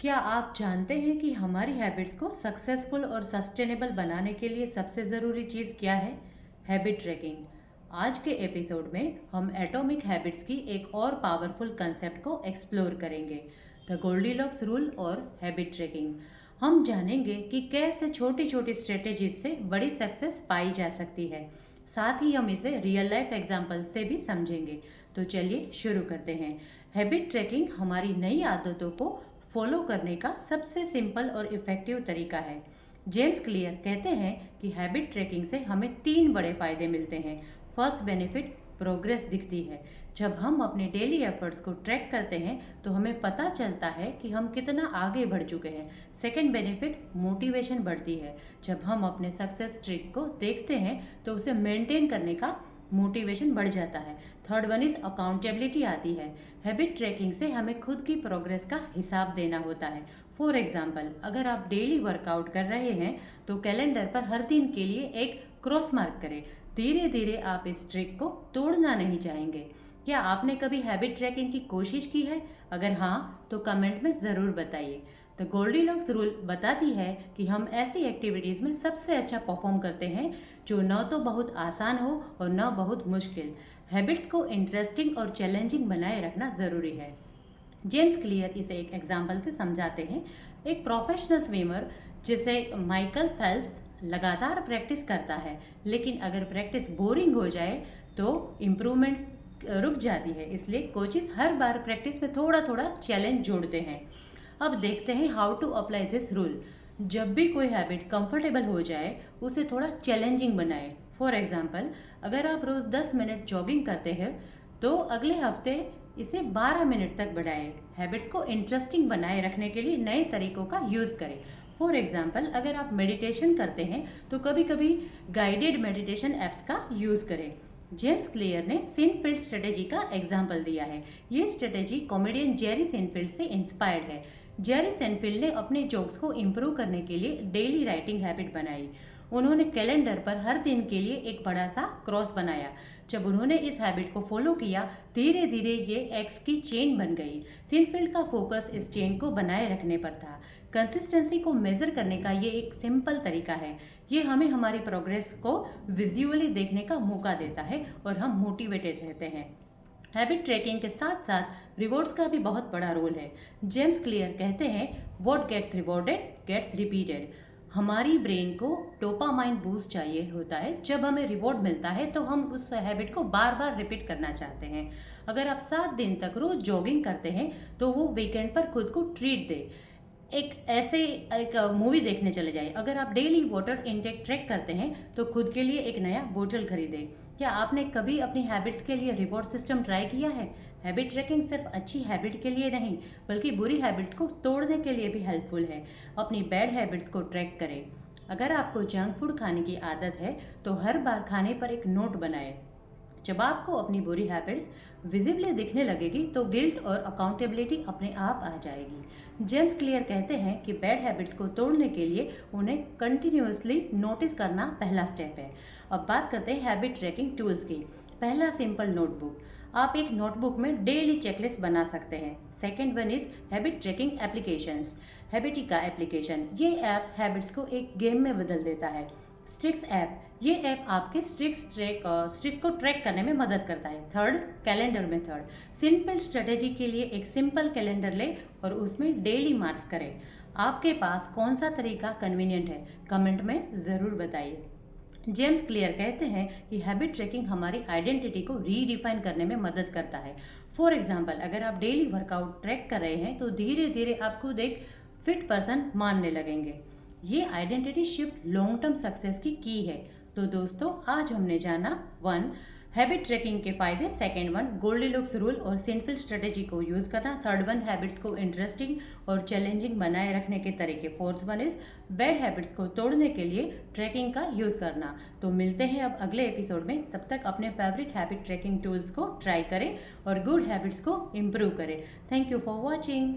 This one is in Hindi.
क्या आप जानते हैं कि हमारी हैबिट्स को सक्सेसफुल और सस्टेनेबल बनाने के लिए सबसे ज़रूरी चीज़ क्या है? Habit tracking. आज के एपिसोड में हम एटॉमिक हैबिट्स की एक और पावरफुल कंसेप्ट को एक्सप्लोर करेंगे, द गोल्डीलॉक्स रूल और हैबिट ट्रैकिंग। हम जानेंगे कि कैसे छोटी छोटी स्ट्रेटेजीज से बड़ी सक्सेस पाई जा सकती है। साथ ही हम इसे रियल लाइफ एग्जाम्पल से भी समझेंगे। तो चलिए शुरू करते हैं। हैबिट ट्रैकिंग हमारी नई आदतों को फॉलो करने का सबसे सिंपल और इफ़ेक्टिव तरीका है। जेम्स क्लियर कहते हैं कि हैबिट ट्रैकिंग से हमें तीन बड़े फायदे मिलते हैं। फर्स्ट बेनिफिट, प्रोग्रेस दिखती है। जब हम अपने डेली एफर्ट्स को ट्रैक करते हैं तो हमें पता चलता है कि हम कितना आगे बढ़ चुके हैं। सेकेंड बेनिफिट, मोटिवेशन बढ़ती है। जब हम अपने सक्सेस ट्रिक को देखते हैं तो उसे मेंटेन करने का मोटिवेशन बढ़ जाता है। थर्ड वन इज अकाउंटेबिलिटी आती है। हैबिट ट्रैकिंग से हमें खुद की प्रोग्रेस का हिसाब देना होता है। फॉर एग्जाम्पल, अगर आप डेली वर्कआउट कर रहे हैं तो कैलेंडर पर हर दिन के लिए एक क्रॉस मार्क करें। धीरे धीरे आप इस ट्रिक को तोड़ना नहीं चाहेंगे। क्या आपने कभी हैबिट ट्रैकिंग की कोशिश की है? अगर हाँ तो कमेंट में ज़रूर बताइए। तो गोल्डीलॉक्स रूल बताती है कि हम ऐसी एक्टिविटीज़ में सबसे अच्छा परफॉर्म करते हैं जो न तो बहुत आसान हो और न बहुत मुश्किल। हैबिट्स को इंटरेस्टिंग और चैलेंजिंग बनाए रखना ज़रूरी है। जेम्स क्लियर इसे एक एग्जाम्पल से समझाते हैं। एक प्रोफेशनल स्विमर जिसे माइकल फेल्प्स लगातार प्रैक्टिस करता है, लेकिन अगर प्रैक्टिस बोरिंग हो जाए तो इम्प्रूवमेंट रुक जाती है। इसलिए कोचेस हर बार प्रैक्टिस में थोड़ा थोड़ा चैलेंज जोड़ते हैं। अब देखते हैं how to apply this rule. जब भी कोई हैबिट कंफर्टेबल हो जाए उसे थोड़ा चैलेंजिंग बनाएं। फॉर एग्जाम्पल, अगर आप रोज़ 10 मिनट जॉगिंग करते हैं तो अगले हफ्ते इसे 12 मिनट तक बढ़ाएं। हैबिट्स को इंटरेस्टिंग बनाए रखने के लिए नए तरीकों का यूज़ करें। फॉर एग्जाम्पल, अगर आप मेडिटेशन करते हैं तो कभी कभी गाइडेड मेडिटेशन ऐप्स का यूज़ करें। जेम्स क्लियर ने सिनफील्ड स्ट्रेटेजी का एग्जाम्पल दिया है। ये स्ट्रेटेजी कॉमेडियन जेरी सिनफील्ड से इंस्पायर्ड है। जेरी सेनफील्ड ने अपने जोक्स को इम्प्रूव करने के लिए डेली राइटिंग हैबिट बनाई। उन्होंने कैलेंडर पर हर दिन के लिए एक बड़ा सा क्रॉस बनाया। जब उन्होंने इस हैबिट को फॉलो किया, धीरे धीरे ये एक्स की चेन बन गई। सिनफील्ड का फोकस इस चेन को बनाए रखने पर था। कंसिस्टेंसी को मेजर करने का ये एक सिंपल तरीका है। ये हमें हमारी प्रोग्रेस को विजुअली देखने का मौका देता है और हम मोटिवेटेड रहते हैं। हैबिट ट्रैकिंग के साथ साथ रिवॉर्ड्स का भी बहुत बड़ा रोल है। जेम्स क्लियर कहते हैं, what gets rewarded gets repeated. हमारी ब्रेन को डोपामाइन बूस्ट चाहिए होता है। जब हमें रिवॉर्ड मिलता है तो हम उस हैबिट को बार बार रिपीट करना चाहते हैं। अगर आप 7 दिन तक रोज जॉगिंग करते हैं तो वो वीकेंड पर खुद को ट्रीट दे। एक मूवी देखने चले जाए। अगर आप डेली वाटर इनटेक ट्रैक करते हैं तो खुद के लिए एक नया बोतल खरीदें। क्या आपने कभी अपनी हैबिट्स के लिए रिवॉर्ड सिस्टम ट्राई किया है? हैबिट ट्रैकिंग सिर्फ अच्छी हैबिट के लिए नहीं बल्कि बुरी हैबिट्स को तोड़ने के लिए भी हेल्पफुल है। अपनी बैड हैबिट्स को ट्रैक करें। अगर आपको जंक फूड खाने की आदत है तो हर बार खाने पर एक नोट बनाएं। जब आपको अपनी बुरी हैबिट्स विजिबली दिखने लगेगी तो गिल्ट और अकाउंटेबिलिटी अपने आप आ जाएगी। जेम्स क्लियर कहते हैं कि बैड हैबिट्स को तोड़ने के लिए उन्हें कंटिन्यूअसली नोटिस करना पहला स्टेप है। अब बात करते हैं हैबिट ट्रैकिंग टूल्स की। पहला, सिंपल नोटबुक। आप एक नोटबुक में डेली चेकलिस्ट बना सकते हैं। Second one is habit tracking applications. Habitica application, ये ऐप हैबिट्स को एक गेम में बदल देता है। स्ट्रिक्स ऐप, ये ऐप आपके स्ट्रिक को ट्रैक करने में मदद करता है। Third, calendar method. Simple strategy के लिए एक सिंपल कैलेंडर लें और उसमें डेली मार्क्स करें। आपके पास कौन सा तरीका कन्वीनियंट है? कमेंट में ज़रूर बताइए। जेम्स क्लियर कहते हैं कि हैबिट ट्रैकिंग हमारी आइडेंटिटी को रीडिफाइन करने में मदद करता है। फॉर एग्जाम्पल, अगर आप डेली वर्कआउट ट्रैक कर रहे हैं तो धीरे धीरे आप खुद एक फिट पर्सन मानने लगेंगे। ये identity shift long term success की है। तो दोस्तों, आज हमने जाना 1, हैबिट ट्रैकिंग के फायदे। सेकेंड वन, गोल्डीलॉक्स रूल और सिंपल स्ट्रेटेजी को यूज करना। थर्ड वन, हैबिट्स को इंटरेस्टिंग और चैलेंजिंग बनाए रखने के तरीके। Fourth one is bad habits को तोड़ने के लिए ट्रैकिंग का यूज करना। तो मिलते हैं अब अगले एपिसोड में। तब तक अपने फेवरेट हैबिट ट्रैकिंग टूल्स को ट्राई करें और गुड हैबिट्स को इम्प्रूव करें। Thank you for watching.